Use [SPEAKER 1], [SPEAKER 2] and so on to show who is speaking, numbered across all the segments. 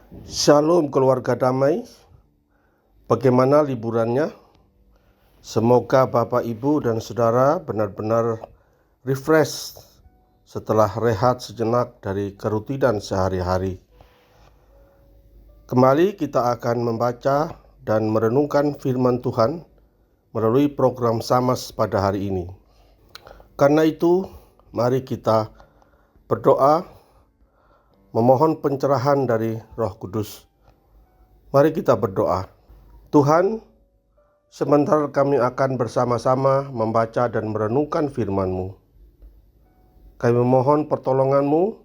[SPEAKER 1] Shalom keluarga damai, bagaimana liburannya? Semoga Bapak, Ibu, dan Saudara benar-benar refresh setelah rehat sejenak dari kerutinan sehari-hari. Kembali kita akan membaca dan merenungkan firman Tuhan melalui program Samas pada hari ini. Karena itu, mari kita berdoa memohon pencerahan dari Roh Kudus. Mari kita berdoa. Tuhan, sementara kami akan bersama-sama membaca dan merenungkan firman-Mu, kami memohon pertolongan-Mu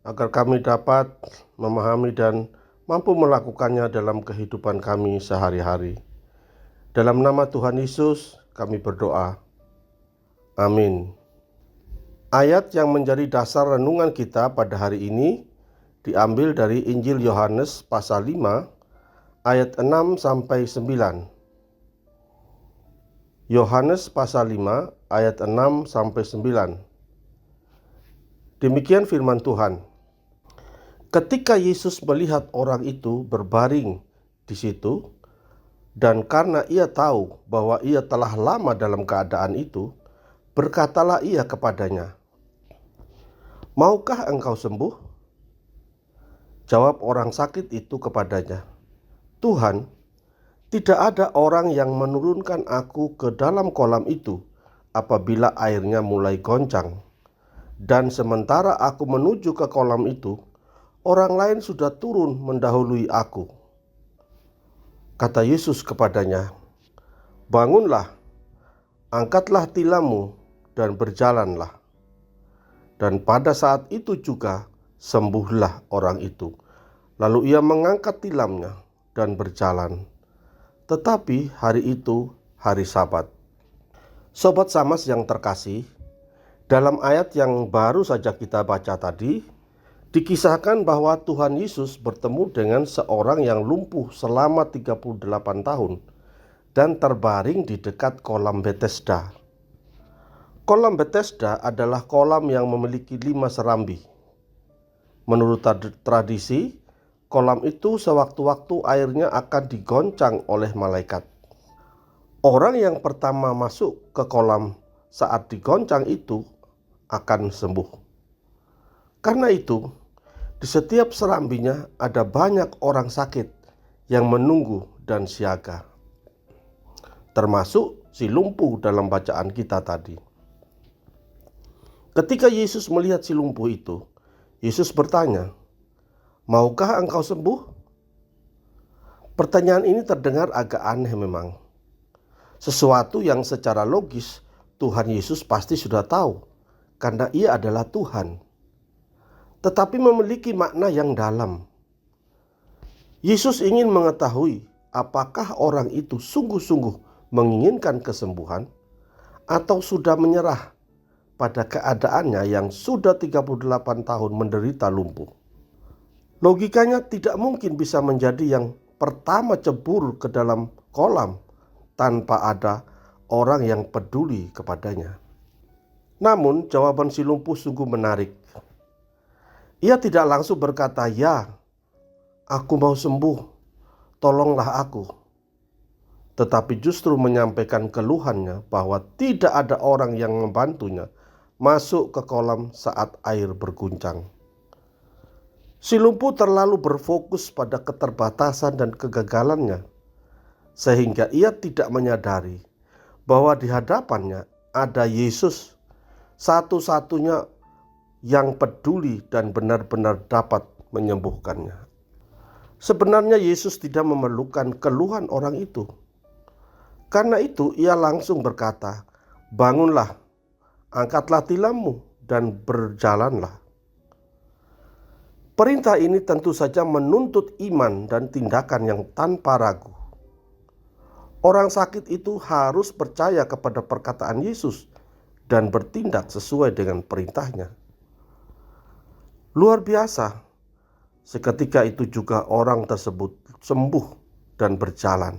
[SPEAKER 1] agar kami dapat memahami dan mampu melakukannya dalam kehidupan kami sehari-hari. Dalam nama Tuhan Yesus kami berdoa. Amin. Ayat yang menjadi dasar renungan kita pada hari ini diambil dari Injil Yohanes pasal 5 ayat 6-9. Yohanes pasal 5 ayat 6-9. Demikian firman Tuhan. Ketika Yesus melihat orang itu berbaring di situ, dan karena ia tahu bahwa ia telah lama dalam keadaan itu, berkatalah ia kepadanya, "Maukah engkau sembuh?" Jawab orang sakit itu kepadanya, "Tuhan, tidak ada orang yang menurunkan aku ke dalam kolam itu apabila airnya mulai goncang. Dan sementara aku menuju ke kolam itu, orang lain sudah turun mendahului aku." Kata Yesus kepadanya, "Bangunlah, angkatlah tilammu dan berjalanlah." Dan pada saat itu juga sembuhlah orang itu. Lalu ia mengangkat tilamnya dan berjalan. Tetapi hari itu hari Sabat. Sobat Samas yang terkasih, dalam ayat yang baru saja kita baca tadi, dikisahkan bahwa Tuhan Yesus bertemu dengan seorang yang lumpuh selama 38 tahun dan terbaring di dekat kolam Bethesda. Kolam Bethesda adalah kolam yang memiliki 5 serambi. Menurut tradisi, kolam itu sewaktu-waktu airnya akan digoncang oleh malaikat. Orang yang pertama masuk ke kolam saat digoncang itu akan sembuh. Karena itu, di setiap serambinya ada banyak orang sakit yang menunggu dan siaga, termasuk si lumpuh dalam bacaan kita tadi. Ketika Yesus melihat si lumpuh itu, Yesus bertanya, "Maukah engkau sembuh?" Pertanyaan ini terdengar agak aneh memang. Sesuatu yang secara logis Tuhan Yesus pasti sudah tahu, karena ia adalah Tuhan. Tetapi memiliki makna yang dalam. Yesus ingin mengetahui apakah orang itu sungguh-sungguh menginginkan kesembuhan atau sudah menyerah pada keadaannya yang sudah 38 tahun menderita lumpuh. Logikanya tidak mungkin bisa menjadi yang pertama cebur ke dalam kolam tanpa ada orang yang peduli kepadanya. Namun jawaban si lumpuh sungguh menarik. Ia tidak langsung berkata, "Ya, aku mau sembuh, tolonglah aku." Tetapi justru menyampaikan keluhannya bahwa tidak ada orang yang membantunya masuk ke kolam saat air berguncang. Si lumpuh terlalu berfokus pada keterbatasan dan kegagalannya, sehingga ia tidak menyadari bahwa di hadapannya ada Yesus, satu-satunya yang peduli dan benar-benar dapat menyembuhkannya. Sebenarnya Yesus tidak memerlukan keluhan orang itu. Karena itu ia langsung berkata, "Bangunlah, angkatlah tilammu dan berjalanlah." Perintah ini tentu saja menuntut iman dan tindakan yang tanpa ragu. Orang sakit itu harus percaya kepada perkataan Yesus dan bertindak sesuai dengan perintahnya. Luar biasa, seketika itu juga orang tersebut sembuh dan berjalan.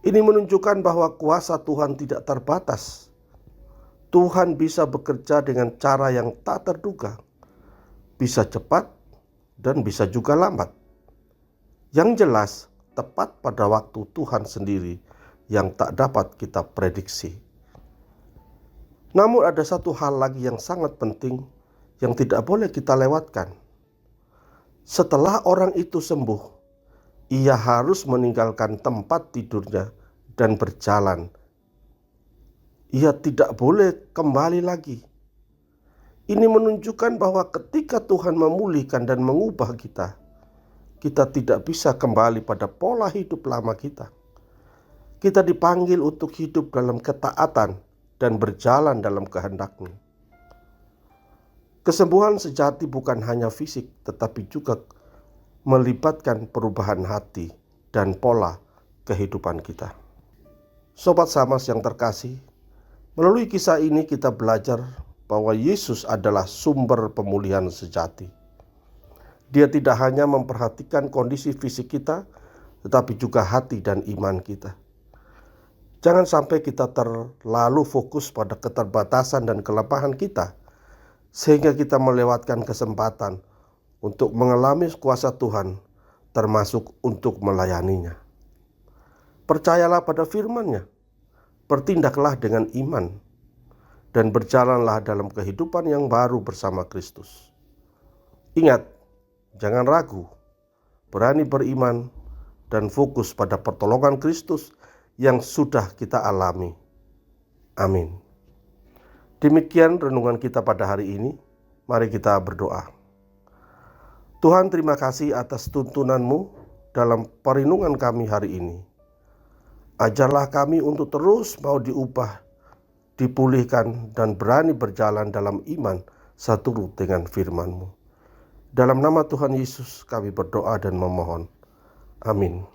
[SPEAKER 1] Ini menunjukkan bahwa kuasa Tuhan tidak terbatas. Tuhan bisa bekerja dengan cara yang tak terduga, bisa cepat, dan bisa juga lambat. Yang jelas, tepat pada waktu Tuhan sendiri yang tak dapat kita prediksi. Namun ada satu hal lagi yang sangat penting yang tidak boleh kita lewatkan. Setelah orang itu sembuh, ia harus meninggalkan tempat tidurnya dan berjalan. Ia tidak boleh kembali lagi. Ini menunjukkan bahwa ketika Tuhan memulihkan dan mengubah kita, kita tidak bisa kembali pada pola hidup lama kita. Kita dipanggil untuk hidup dalam ketaatan dan berjalan dalam kehendak-Nya. Kesembuhan sejati bukan hanya fisik, tetapi juga melibatkan perubahan hati dan pola kehidupan kita. Sobat Samas yang terkasih, melalui kisah ini kita belajar bahwa Yesus adalah sumber pemulihan sejati. Dia tidak hanya memperhatikan kondisi fisik kita, tetapi juga hati dan iman kita. Jangan sampai kita terlalu fokus pada keterbatasan dan kelemahan kita, sehingga kita melewatkan kesempatan untuk mengalami kuasa Tuhan, termasuk untuk melayaninya. Percayalah pada firman-Nya, bertindaklah dengan iman, dan berjalanlah dalam kehidupan yang baru bersama Kristus. Ingat, jangan ragu, berani beriman, dan fokus pada pertolongan Kristus yang sudah kita alami. Amin. Demikian renungan kita pada hari ini. Mari kita berdoa. Tuhan, terima kasih atas tuntunan-Mu dalam perenungan kami hari ini. Ajarlah kami untuk terus mau diubah, dipulihkan, dan berani berjalan dalam iman seturut dengan firman-Mu. Dalam nama Tuhan Yesus kami berdoa dan memohon. Amin.